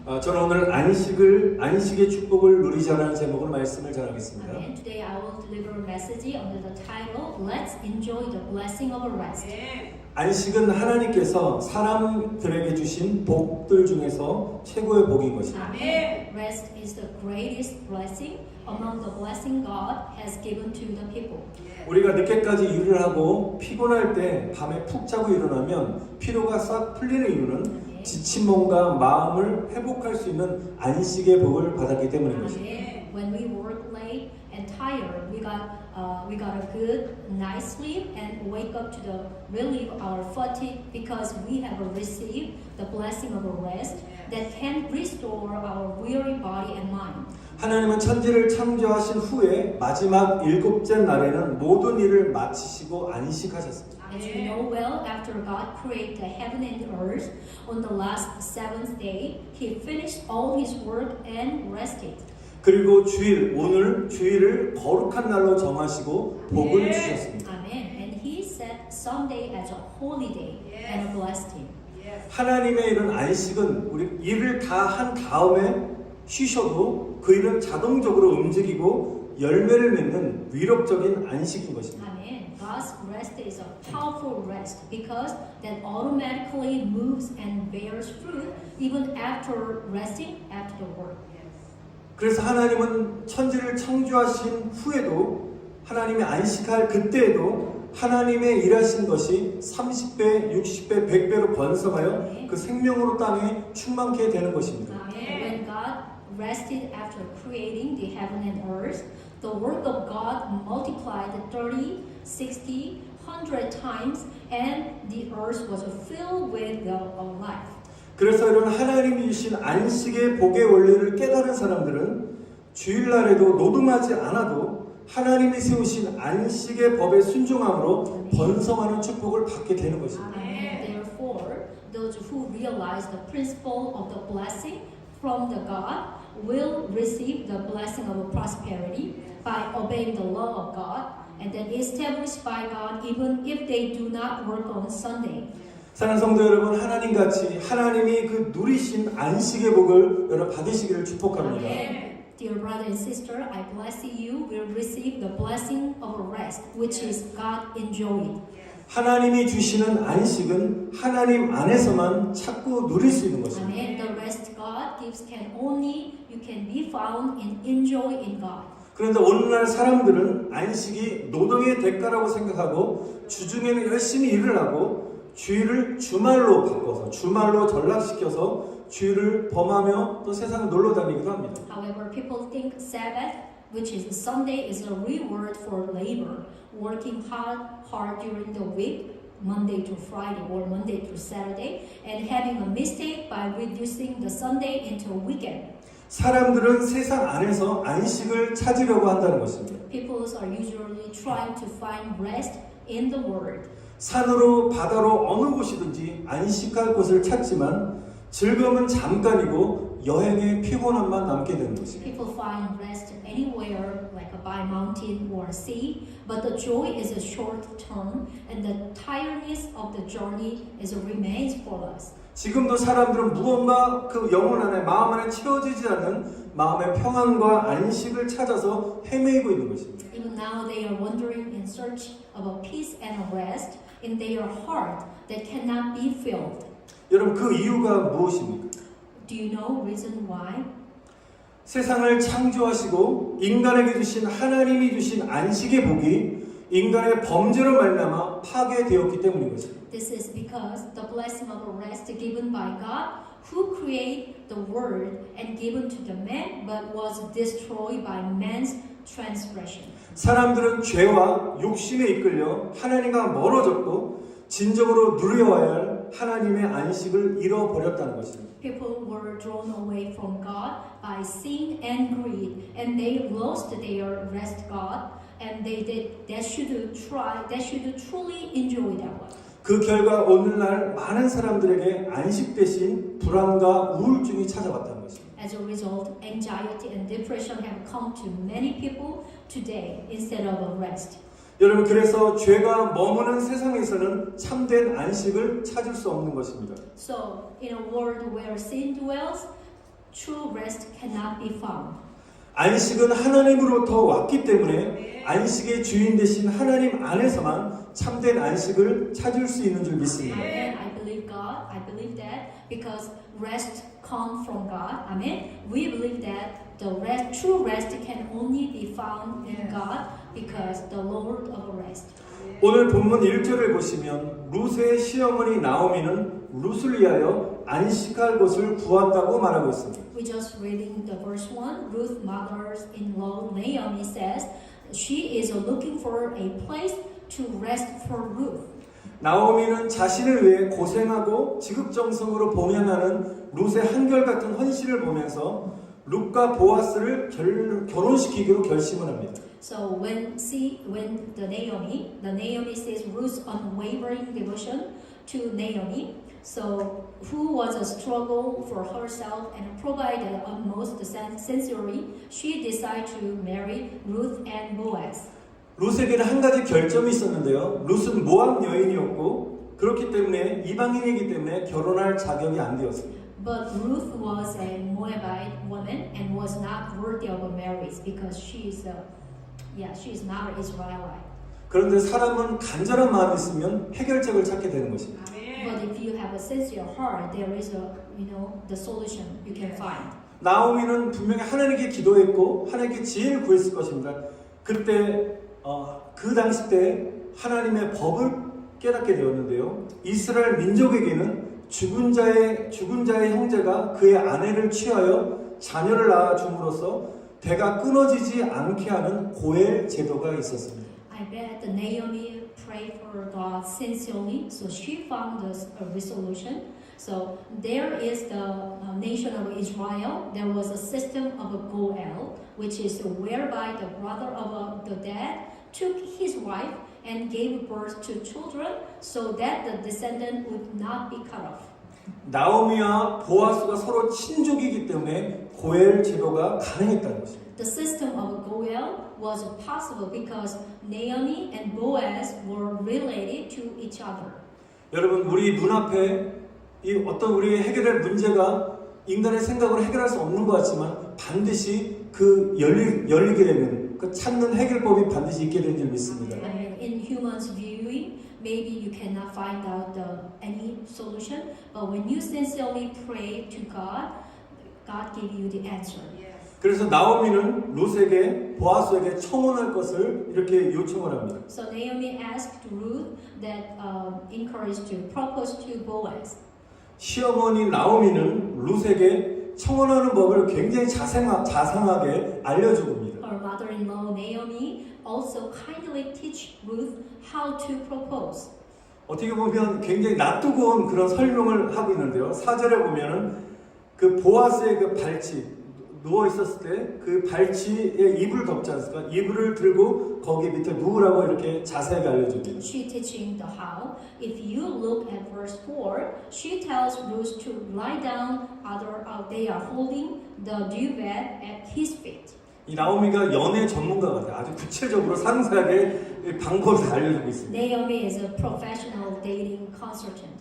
저는 오늘 안식의 축복을 누리자라는 제목으로 말씀을 전하겠습니다. Amen. Today I will deliver a message under the title Let's Enjoy the Blessing of Rest. 안식은 하나님께서 사람들에게 주신 복들 중에서 최고의 복인 것입니다. Amen. Rest is the greatest blessing among the blessing God has given to the people. 우리가 늦게까지 일을 하고 피곤할 때 밤에 푹 자고 일어나면 피로가 싹 풀리는 이유는 지친 몸과 마음을 회복할 수 있는 안식의 복을 받았기 때문인 것입니다. Amen. When we work late and tired, we got a good night's sleep and wake up to the relieve our fatigue because we have received the blessing of a rest that can restore our weary body and mind. 하나님은 천지를 창조하신 후에 마지막 일곱째 날에는 모든 일을 마치시고 안식하셨습니다. As you know well, after God created the heaven and earth, on the last seventh day, He finished all His work and rested. 그리고 오늘 주일을 거룩한 날로 정하시고 복을 주셨습니다. Amen. And He set Sunday as a holy day and a blessed day. 하나님의 이런 안식은 우리 일을 다 한 다음에 쉬셔도 그 일은 자동적으로 움직이고 열매를 맺는 위력적인 안식인 것입니다. Amen. God's rest is a powerful rest because that automatically moves and bears fruit even after resting after the work. 그래서 하나님은 천지를 창조하신 후에도 하나님이 안식할 그때에도 하나님의 일하신 것이 30배, 60배, 100배로 번성하여 그 생명으로 땅에 충만케 되는 것입니다. When God rested after creating the heaven and earth, the work of God multiplied 30, 60, 100 times, and the earth was filled with the life. 그래서 이런 하나님이 주신 안식의 복의 원리를 깨달은 사람들은 주일날에도 노동하지 않아도 하나님이 세우신 안식의 법에 순종함으로 번성하는 축복을 받게 되는 것입니다. Therefore, those who realize the principle of the blessing from the God will receive the blessing of prosperity by obeying the law of God and then established by God even if they do not work on Sunday. 사랑하는 성도 여러분, 하나님같이 하나님이 그 누리신 안식의 복을 여러분 받으시기를 축복합니다. Dear brother and sister, I bless you will receive the blessing of rest, which is God enjoyed. 하나님이 주시는 안식은 하나님 안에서만 찾고 누릴 수 있는 것입니다. Amen. The rest God gives you can be found and enjoy in God. 그런데 오늘날 사람들은 안식이 노동의 대가라고 생각하고 주중에는 열심히 일을 하고 주일을 주말로 바꿔서 주말로 전락시켜서 주일을 범하며 또 세상을 놀러 다니기도 합니다. However, people think Sabbath, which is Sunday, is a reward for labor, working hard during the week, Monday to Friday or Monday to Saturday, and having a mistake by reducing the Sunday into a weekend. 사람들은 세상 안에서 안식을 찾으려고 한다는 것입니다. People are usually trying to find rest in the Word. 산으로 바다로 어느 곳이든지 안식할 곳을 찾지만 즐거움은 잠깐이고 여행의 피곤함만 남게 되는 것입니다. People find rest anywhere, like by mountain or sea, but the joy is a short term, and the tiredness of the journey remains for us. 지금도 사람들은 무언가 그 영혼 안에 마음 안에 채워지지 않는 마음의 평안과 안식을 찾아서 헤매이고 있는 것입니다. Even now they are wandering in search of a peace and a rest in their heart that cannot be filled. 여러분 그 이유가 무엇입니까? Do you know reason why? 세상을 창조하시고 인간에게 주신 하나님이 주신 안식의 복이 인간의 범죄로 말미암아 파괴되었기 때문인 것입니다. This is because the blessing of rest given by God, who created the world and given to the man, but was destroyed by man's transgression. 사람들은 죄와 욕심에 이끌려 하나님과 멀어졌고 진정으로 누려야 할 하나님의 안식을 잃어버렸다는 것입니다. People were drawn away from God by sin and greed, and they lost their rest God, and they should truly enjoy that one. 그 결과 오늘날 많은 사람들에게 안식 대신 불안과 우울증이 찾아왔다는 것입니다. As a result, anxiety and depression have come to many people today instead of a rest. 여러분 그래서 죄가 머무는 세상에서는 참된 안식을 찾을 수 없는 것입니다. So, in a world where sin dwells, true rest cannot be found. 안식은 하나님으로부터 왔기 때문에 안식의 주인 되신 하나님 안에서만 참된 안식을 찾을 수 있는 줄 믿습니다. Amen. I believe God. I believe that because rest comes from God. Amen. We believe that the rest, true rest can only be found in God because the Lord of rest. 오늘 본문 1절을 보시면 룻의 시어머니 나오미는 룻을 위하여 안식할 곳을 구한다고 말하고 있습니다. We just reading the verse 1. Ruth, mother-in-law Naomi says she is looking for a place to rest for Ruth. 나오미는 자신을 위해 고생하고 지극정성으로 봉양하는 룻의 한결같은 헌신을 보면서 룻과 보아스를 결혼시키기로 결심을 합니다. So when the Naomi sees Ruth's unwavering devotion to Naomi, so who was a struggle for herself and provided the utmost sincerity, she decided to marry Ruth and Boaz. 룻에게는 한 가지 결점이 있었는데요. 룻은 모압 여인이었고 그렇기 때문에 이방인이기 때문에 결혼할 자격이 안 되었습니다. But Ruth was a Moabite woman and was not worthy of marriage because she is not an Israelite. 그런데 사람은 간절한 마음이 있으면 해결책을 찾게 되는 것입니다. But if you have a sincere heart, there is the solution you can find. 나오미는 분명히 하나님께 기도했고 하나님께 지혜를 구했을 것입니다. 그때 그 당시 때 하나님의 법을 깨닫게 되었는데요. 이스라엘 민족에게는 죽은 자의 형제가 그의 아내를 취하여 자녀를 낳아줌으로써 대가 끊어지지 않게 하는 고엘 제도가 있었습니다. I bet the Naomi prayed for God sincerely, so she found a resolution. So there is the nation of Israel. There was a system of a Goel, which is whereby the brother of the dead took his wife and gave birth to children, so that the descendant would not be cut off. 나오미와 보아스가 서로 친족이기 때문에 고엘 제도가 가능했다는 것입니다. The system of Goel was possible because Naomi and Boaz were related to each other. 여러분 우리 눈앞에 이 어떤 우리의 해결할 문제가 인간의 생각으로 해결할 수 없는 것 같지만 반드시 그 열리게 되면 그 찾는 해결법이 반드시 있게 되는 줄 믿습니다. I mean, in humans' viewing, maybe you cannot find out any solution, but when you sincerely pray to God, God give you the answer. 그래서 나오미는 룻에게 보아스에게 청혼할 것을 이렇게 요청을 합니다. So Naomi asked Ruth that encouraged to propose to Boaz. 시어머니 나오미는 룻에게 청혼하는 법을 굉장히 자상하게 알려줍니다. Her mother-in-law Naomi also kindly teach Ruth how to propose. 어떻게 보면 굉장히 낯뜨고 온 그런 설명을 하고 있는데요. 4절에 보면은 그 보아스의 그 발치 누워 있었을 때 그 발치에 이불을 덮지 않습니까? 이불을 들고 거기 밑에 누우라고 이렇게 자세하게 알려줍니다. She teaching the how. If you look at verse 4, she tells Ruth to lie down. They are holding the duvet at his feet. 이 나오미가 연애 전문가 같아요. 아주 구체적으로 상세하게 방법을 다 알려주고 있습니다. Naomi is a professional dating consultant.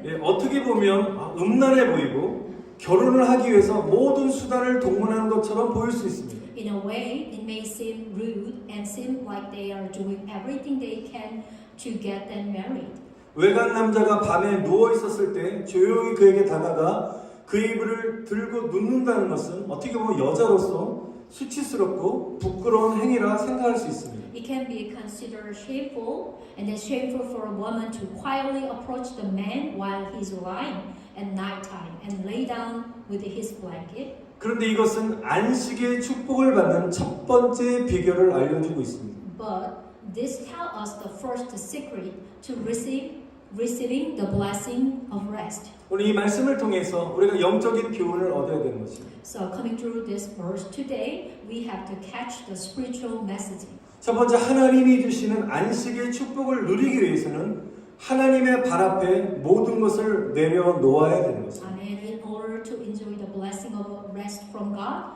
예, 어떻게 보면 음란해 보이고 결혼을 하기 위해서 모든 수단을 동원하는 것처럼 보일 수 있습니다. In a way, it may seem rude and seem like they are doing everything they can to get them married. 외간 남자가 밤에 누워 있었을 때 조용히 그에게 다가가 그 이불을 들고 눕는다는 것은 어떻게 보면 여자로서 수치스럽고 부끄러운 행위라 생각할 수 있습니다. It can be considered shameful, and it's shameful for a woman to quietly approach the man while he's lying at nighttime and lay down with his blanket. 그런데 이것은 안식의 축복을 받는 첫 번째 비결을 알려주고 있습니다. But this tells us the first secret to receiving the blessing of rest. 오늘 이 말씀을 통해서 우리가 영적인 교훈을 얻어야 되는 것입니다. So coming through this verse today, we have to catch the spiritual messaging. 첫 번째 하나님이 주시는 안식의 축복을 누리기 위해서는 하나님의 발 앞에 모든 것을 내려놓아야 되는 것입니다. And in order to enjoy the blessing of rest from God,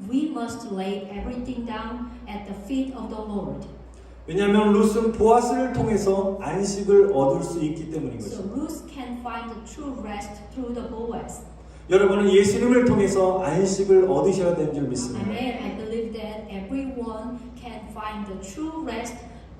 we must lay everything down at the feet of the Lord. 왜냐하면 룻은 보아스를 통해서 안식을 얻을 수 있기 때문인 So 것입니다. Ruth can find the true rest through the Boaz. 여러분은 예수님을 통해서 안식을 얻으셔야 되는 줄 믿습니다. Amen. I believe that everyone can find the true rest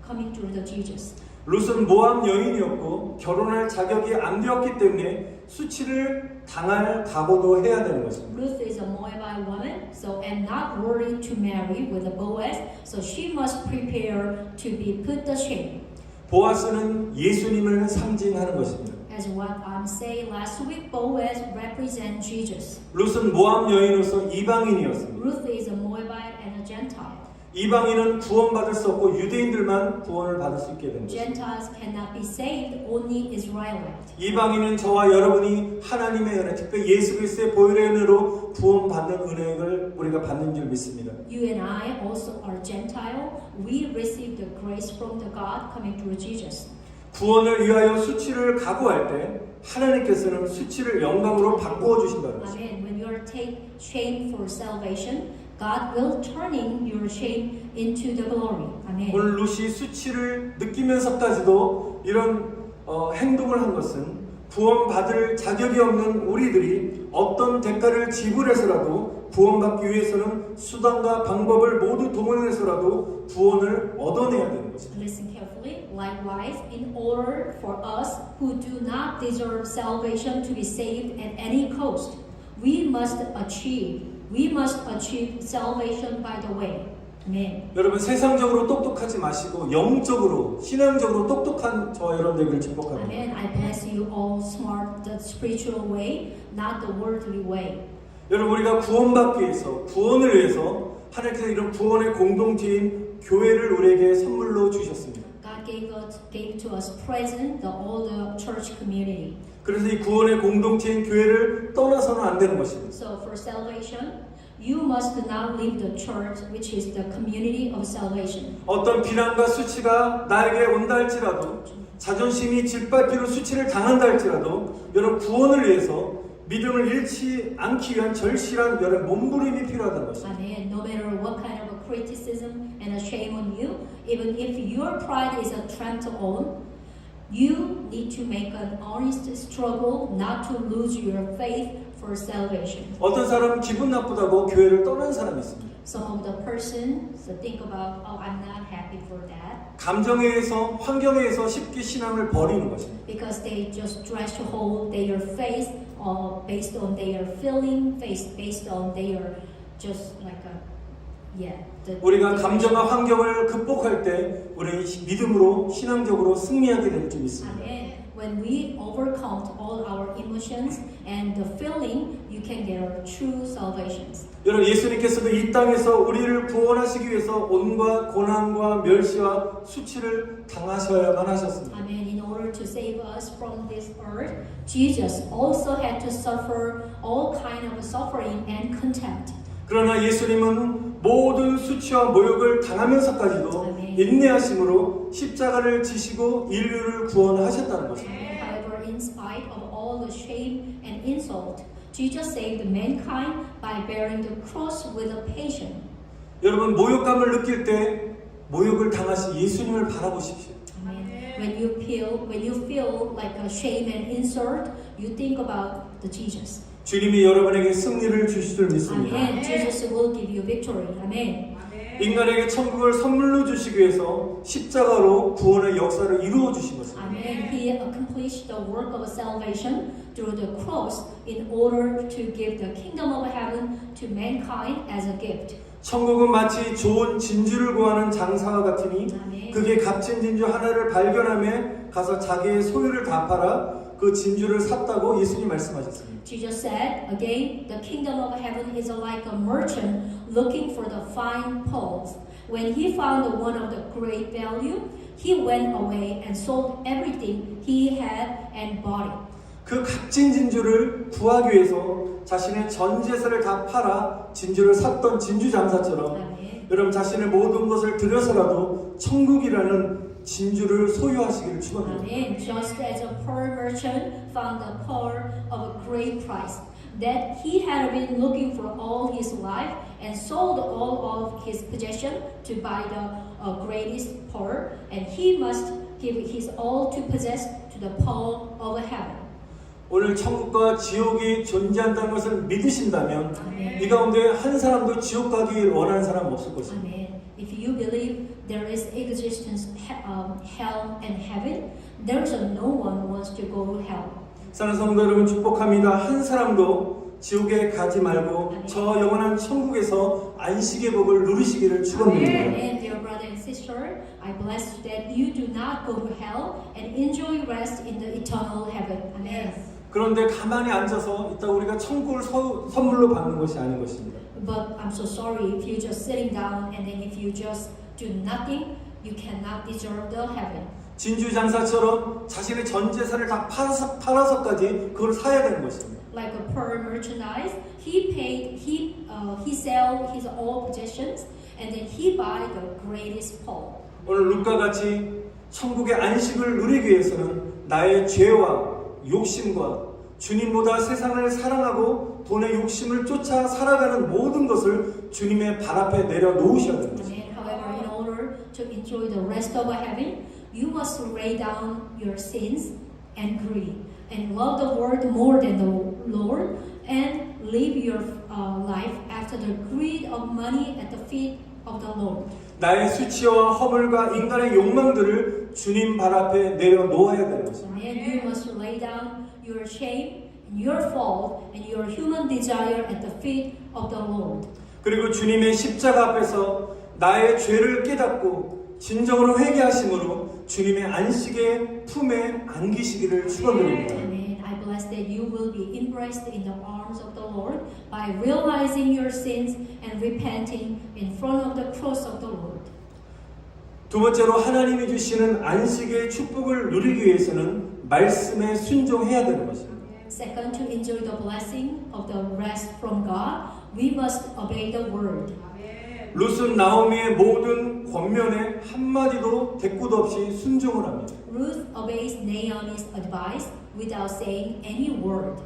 coming through the Jesus. 룻은 모압 여인이었고 결혼할 자격이 안 되었기 때문에 수치를 당할 각오도 해야 되는 것입니다. Ruth is a Moabite woman, so and not worthy to marry with a Boaz, so she must prepare to be put to shame. 보아스는 예수님을 상징하는 것입니다. As what I'm saying last week, Boaz represents Jesus. 룻은 모압 여인으로서 이방인이었습니다. Ruth is a Moabite and a Gentile. 이방인은 구원받을 수 없고 유대인들만 구원을 받을 수 있게 된 것입니다. Gentiles cannot be saved, only Israelites. 이방인은 저와 여러분이 하나님의 은혜, 특별히 예수 그리스도의 보혈의 은혜로 구원받는 은혜를 우리가 받는 줄 믿습니다. You and I also are Gentile. We receive the grace from the God coming through Jesus. 구원을 위하여 수치를 각오할 때 하나님께서는 수치를 영광으로 바꾸어 주신다는 것입니다. Amen. When you are take shame for salvation, God will turning your shame into the glory. Amen. 오늘 룻이 수치를 느끼면서까지도 이런 행동을 한 것은 구원받을 자격이 없는 우리들이 어떤 대가를 지불해서라도 구원받기 위해서는 수단과 방법을 모두 동원해서라도 구원을 얻어내야 되는 것입니다. Listen carefully. Likewise, in order for us who do not deserve salvation to be saved at any cost, we must achieve salvation by the way. Amen. 여러분 세상적으로 똑똑하지 마시고 영적으로 신앙적으로 똑똑한 저와 여러분 되기를 축복합니다. Amen. I bless you all smart the spiritual way, not the worldly way. 여러분 우리가 구원받기 위해서 구원을 위해서 하나님께서 이런 구원의 공동체인 교회를 우리에게 선물로 주셨습니다. God gave to us present all the church community. 그래서 이 구원의 공동체인 교회를 떠나서는 안 되는 것입니다. So for salvation, you must not leave the church, which is the community of salvation. 어떤 비난과 수치가 나에게 온다 할지라도 자존심이 짓밟히는 수치를 당한다 할지라도 여러분 구원을 위해서 믿음을 잃지 않기 위한 절실한 여러분 몸부림이 필요하다는 것입니다. Amen. No matter what kind of a criticism and a shame on you, even if your pride is trampled on, you need to make an honest struggle not to lose your faith for salvation. 어떤 사람은 기분 나쁘다고 교회를 떠난 사람이 있습니다. Some of the persons think about, oh, I'm not happy for that, 감정에 의해서 환경에 의해서 쉽게 신앙을 버리는 것입니다. because they just try to hold their faith based on their feeling, based on their just like 우리가 감정과 환경을 극복할 때 우리는 믿음으로 신앙적으로 승리하게 될 줄 믿습니다. Amen. When we overcome all our emotions and the feeling, you can get a true salvation. 여러분 예수님께서도 이 땅에서 우리를 구원하시기 위해서 온갖 고난과 멸시와 수치를 당하셔야만 하셨습니다. Amen. In order to save us from this earth, Jesus also had to suffer all kind of suffering and contempt. 그러나 예수님은 모든 수치와 모욕을 당하면서까지도 아멘. 인내하심으로 십자가를 지시고 인류를 구원하셨다는 것입니다. However, in spite of all the shame and insult, Jesus saved mankind by bearing the cross with a patient. 여러분 모욕감을 느낄 때 모욕을 당하신 예수님을 바라보십시오. Amen. When you feel like a shame and insult, you think about the Jesus. 주님이 여러분에게 승리를 주실 줄 믿습니다. Amen. Jesus will give you victory. Amen. 인간에게 천국을 선물로 주시기 위해서 십자가로 구원의 역사를 이루어 주신 것입니다. Amen. He accomplished the work of salvation through the cross in order to give the kingdom of heaven to mankind as a gift. 천국은 마치 좋은 진주를 구하는 장사와 같으니 아멘. 그게 값진 진주 하나를 발견하며 가서 자기의 소유를 다 팔아 그 진주를 샀다고 예수님 말씀하셨습니다. Jesus said, again, the kingdom of heaven is like a merchant looking for the fine pearls. When he found one of the great value, he went away and sold everything he had and bought it. 그 값진 진주를 구하기 위해서 자신의 전 재산을 다 팔아 진주를 샀던 진주 장사처럼 아멘. 여러분 자신의 모든 것을 들여서라도 천국이라는 진주를 소유하시기를 축원합니다. Amen. Just as a pearl merchant found a pearl of a great price that he had been looking for all his life and sold all of his possession to buy the greatest pearl, and he must give his all to possess to the pearl of heaven. 오늘 천국과 지옥이 존재한다는 것을 믿으신다면 Amen. 이 가운데 한 사람도 지옥 가길 원하는 사람 없을 것입니다. Amen. If you believe there is existence, hell and heaven, there's no one wants to go to hell. 사랑하는 성도 여러분 축복합니다. 한 사람도 지옥에 가지 말고 저 영원한 천국에서 안식의 복을 누리시기를 축원드립니다. And dear brother and sister, I bless you that you do not go to hell and enjoy rest in the eternal heaven. Amen. 그런데 가만히 앉아서 이따 우리가 천국을 선물로 받는 것이 아닌 것입니다. But I'm so sorry if you're just sitting down and then if you just do nothing, you cannot deserve the heaven. 진주 장사처럼 자신의 전 재산을 다 팔아서까지 그걸 사야 되는 것입니다. Like a pearl merchandise, he sell his all possessions and then he buy the greatest pearl. 오늘 룻과 같이 천국의 안식을 누리기 위해서는 나의 죄와 욕심과 주님보다 세상을 사랑하고 돈의 욕심을 쫓아 살아가는 모든 것을 주님의 발 앞에 내려놓으셔야 됩니다. Amen. However, in order to enjoy the rest of heaven, you must lay down your sins and greed and love the world more than the Lord and live your life after the greed of money at the feet of the Lord. 나의 수치와 허물과 인간의 욕망들을 주님 발 앞에 내려놓아야 되는 것입니다. And you must lay down your shame, your fault, and your human desire at the feet of the Lord. 그리고 주님의 십자가 앞에서 나의 죄를 깨닫고 진정으로 회개하심으로 주님의 안식의 품에 안기시기를 축원드립니다. Amen. I bless that you will be embraced in the arms of the Lord by realizing your sins and repenting in front of the cross of the Lord. 두 번째로 하나님이 주시는 안식의 축복을 누리기 위해서는 말씀에 순종해야 되는 것입니다. Second, to enjoy the blessing of the rest from God, we must obey the word. 룻은 나오미의 모든 권면에 한마디도 대꾸도 없이 순종을 합니다. Ruth obeys Naomi's advice without saying any word.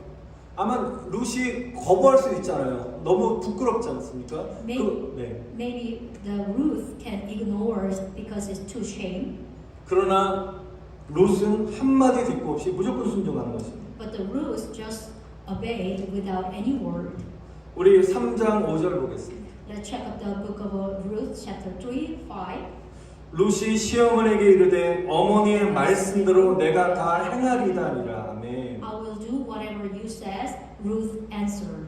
아마 룻이 거부할 수 있잖아요. 너무 부끄럽지 않습니까? Maybe the Ruth can ignore it because it's too shame. 그러나 룻은 한마디 대꾸 없이 무조건 순종하는 것입니다. But the Ruth just obeyed without any word. 우리 3장 5절 보겠습니다. Let's check out the book of Ruth, chapter 3, 5. 룻이 시어머니에게 이르되 어머니의 말씀대로 내가 다 행하리다니라. 아멘. I will do whatever you says, Ruth answered.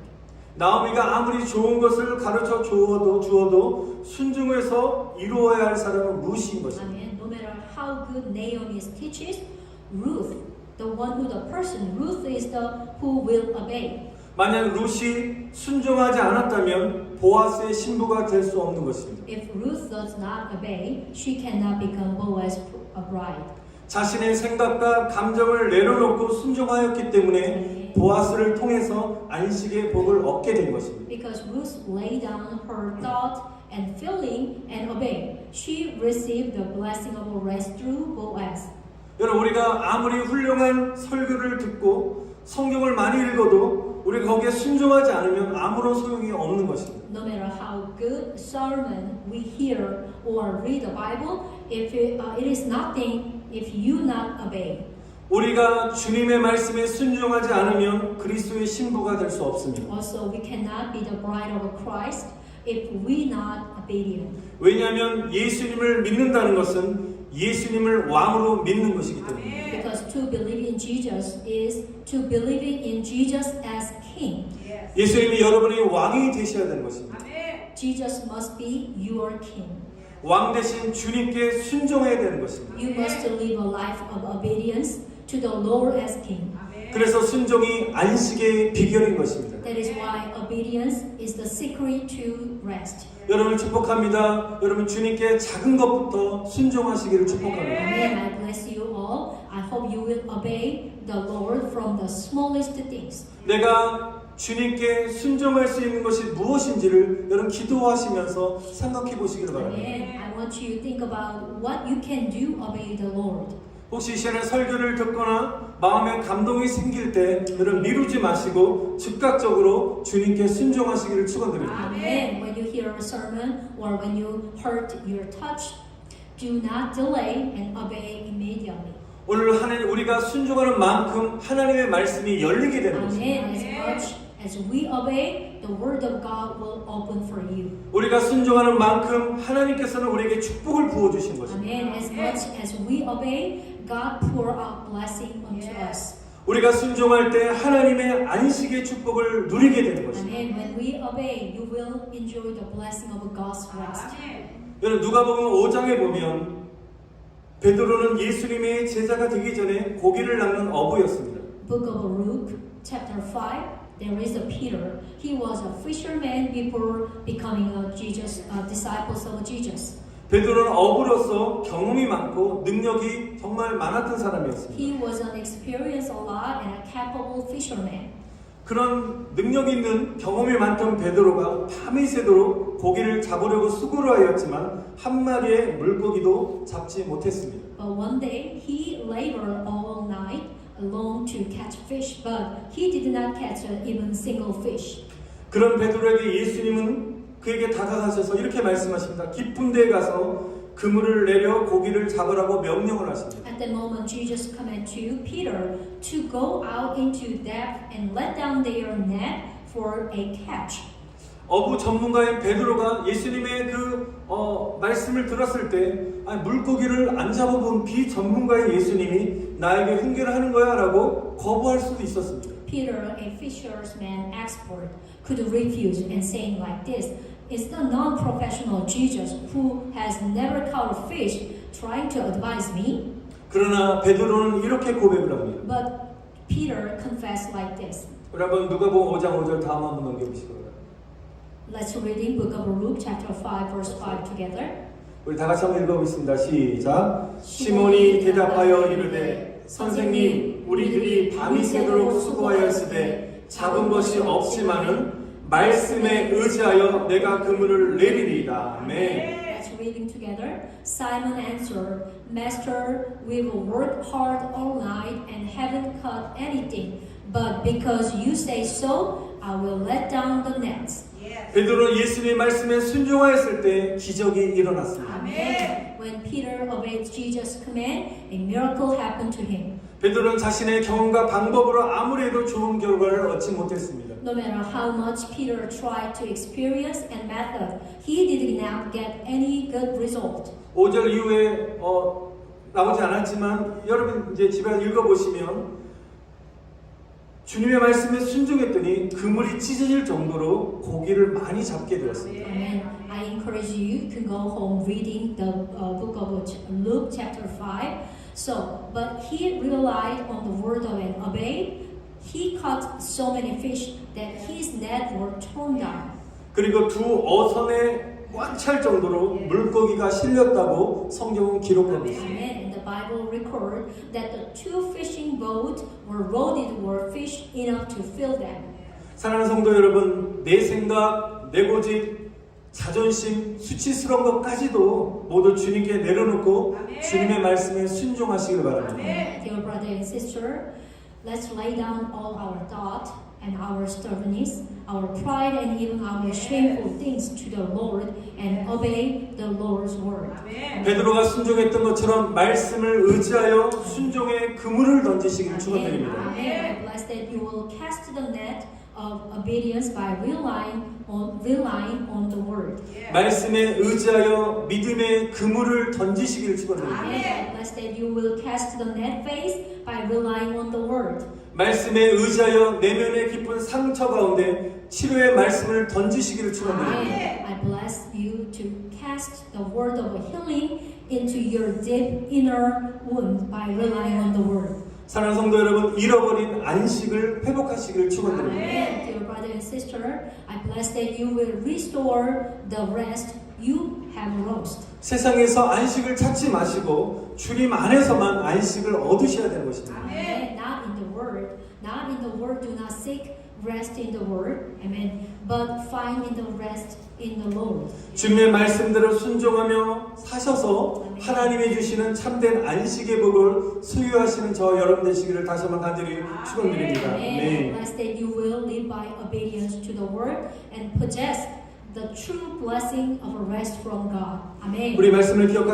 나오미가 아무리 좋은 것을 가르쳐 주어도 순종해서 이루어야 할 사람은 룻인 것입니다. Amen. No matter how good Naomi teaches, Ruth, the person, Ruth is the who will obey. 만약 룻이 순종하지 않았다면 보아스의 신부가 될 수 없는 것입니다. If Ruth does not obey, she cannot become Boaz's bride. 자신의 생각과 감정을 내려놓고 순종하였기 때문에 보아스를 통해서 안식의 복을 얻게 된 것입니다. Because Ruth laid down her thought and feeling and obeyed, she received the blessing of rest through Boaz. 여러분 우리가 아무리 훌륭한 설교를 듣고 성경을 많이 읽어도 우리가 거기에 순종하지 않으면 아무런 소용이 없는 것입니다. No matter how good sermon we hear or read the Bible, if it is nothing if you not obey. 우리가 주님의 말씀에 순종하지 않으면 그리스도의 신부가 될 수 없습니다. Also, we cannot be the bride of Christ if we not obedient. 왜냐하면 예수님을 믿는다는 것은 예수님을 왕으로 믿는 것이기 때문에. Because to believe in Jesus is to believe in Jesus as King. 예수님이 여러분의 왕이 되셔야 되는 것입니다. Jesus must be your King. 왕 대신 주님께 순종해야 되는 것입니다. You must live a life of obedience to the Lord as King. 그래서 순종이 안식의 비결인 것입니다. That is why obedience is the secret to rest. 여러분을 축복합니다. 여러분 주님께 작은 것부터 순종하시기를 축복합니다. Amen. I bless you all. I hope you will obey the Lord from the smallest things. 내가 주님께 순종할 수 있는 것이 무엇인지를 여러분 기도하시면서 생각해 보시기를 바랍니다. Amen. I want you to think about what you can do obey the Lord. 혹시 이 시간에 설교를 듣거나 마음에 감동이 생길 때 여러분 미루지 마시고 즉각적으로 주님께 순종하시기를 축원드립니다. Amen. When you hear a sermon or when you heard your touch, do not delay and obey immediately. 오늘 하나님 우리가 순종하는 만큼 하나님의 말씀이 열리게 되는 것입니다. Amen. As much as we obey, the word of God will open for you. 우리가 순종하는 만큼 하나님께서는 우리에게 축복을 부어 주신 것입니다. Amen. As much as we obey, God pour out blessing unto us. 우리가 순종할 때 하나님의 안식의 축복을 누리게 되는 것입니다. Amen. When we obey, you will enjoy the blessing of God's rest. 여러분 누가복음 5장에 보면 베드로는 예수님의 제자가 되기 전에 고기를 낚는 어부였습니다. Book of Luke, chapter 5, there is a Peter. He was a fisherman before becoming a disciples of Jesus. 베드로는 어부로서 경험이 많고 능력이 정말 많았던 사람이었습니다. He was an experienced a lot and a capable fisherman. 그런 능력 있는 경험이 많던 베드로가 밤이 새도록 고기를 잡으려고 수고를 하였지만 한 마리의 물고기도 잡지 못했습니다. But one day he labored all night alone to catch fish, but he did not catch even single fish. 그런 베드로에게 예수님은 그에게 다가가셔서 이렇게 말씀하십니다. 깊은 데에 가서 그물을 내려 고기를 잡으라고 명령을 하십니다. At that moment, Jesus commanded to Peter to go out into depth and let down their net for a catch. 어부 전문가인 베드로가 예수님의 말씀을 들었을 때 물고기를 안 잡아본 비전문가인 예수님이 나에게 훈계를 하는 거야 라고 거부할 수도 있었습니다. Peter, a fisherman expert, could refuse and saying like this, "Is the non-professional Jesus who has never caught a fish trying to advise me?" 그러나 베드로는 이렇게 고백을 합니다. But Peter confessed like this. 우리 한번 누가복음 5장 5절 다음 한번 넘겨보시기 바랍니다. Let's read in Book of Luke, chapter 5, verse 5 together. 우리 다 같이 한번 읽어보겠습니다. 시작. 시몬이 대답하여 이르되 선생님 우리들이 밤이 새도록 수고하였으되 잡은 것이 없지만은 말씀에 의지하여 내가 그물을 내리리이다. 아멘. Let's reading together. Simon answered, Master, we've worked hard all night and haven't caught anything. But because you say so, I will let down the nets. 베드로는 예수님의 말씀에 순종하였을 때 기적이 일어났습니다. Amen. When Peter obeyed Jesus' command, a miracle happened to him. 베드로는 자신의 경험과 방법으로 아무리 해도 좋은 결과를 얻지 못했습니다. No matter how much Peter tried to experience and method, he did not get any good result. 5절 이후에 나오지 않았지만 여러분 이제 집에 가서 읽어보시면 주님의 말씀에 순종했더니 그물이 찢어질 정도로 고기를 많이 잡게 되었습니다. Amen. I encourage you to go home reading the book of Luke chapter 5. So, but he relied on the word of and obeyed. He caught so many fish that his net were torn down. 그리고 두 어선에 꽉 찰 정도로 물고기가 실렸다고 성경은 기록하고 있습니다. Amen. And the Bible records that the two fishing boats were loaded with fish enough to fill them. 사랑하는 성도 여러분, 내 생각, 내 고집, 자존심, 수치스러운 것까지도 모두 주님께 내려놓고 주님의 말씀에 순종하시길 바랍니다. Dear brother and sister, let's lay down all our thought and our stubbornness, our pride and even our shameful things to the Lord and obey the Lord's word. 베드로가 순종했던 것처럼 말씀을 의지하여 순종의 그물을 던지시길 축원드립니다. Amen. I bless that you will cast the net of obedience by relying on the word. 말씀에 의지하여 믿음의 그물을 던지시길 축원드립니다. Amen. I bless that you will cast the net face by relying on the word. 말씀에 의지하여 내면의 깊은 상처 가운데 치료의 말씀을 던지시기를 축원드립니다. Amen. I bless you to cast the word of healing into your deep inner wound by relying on the word. 사랑하는 성도 여러분, 잃어버린 안식을 회복하시길 축원드립니다. Amen. Dear brother and sister, I bless that you will restore the rest you have lost. 세상에서 안식을 찾지 마시고 주님 안에서만 안식을 얻으셔야 되는 것입니다. Amen. Not in the word. Not in the word. Do not seek rest in the word. Amen. But find in the rest in the Lord. 주님의 말씀대로 순종하며 사셔서 하나님이 주시는 참된 안식의 복을 소유하시는 저 여러분 되시기를 다시 한번 간절히 축원드립니다. Amen. 네. Bless that you will live by obedience to the word and possess the true blessing of a rest from God. Amen. 우리 말씀을 기억하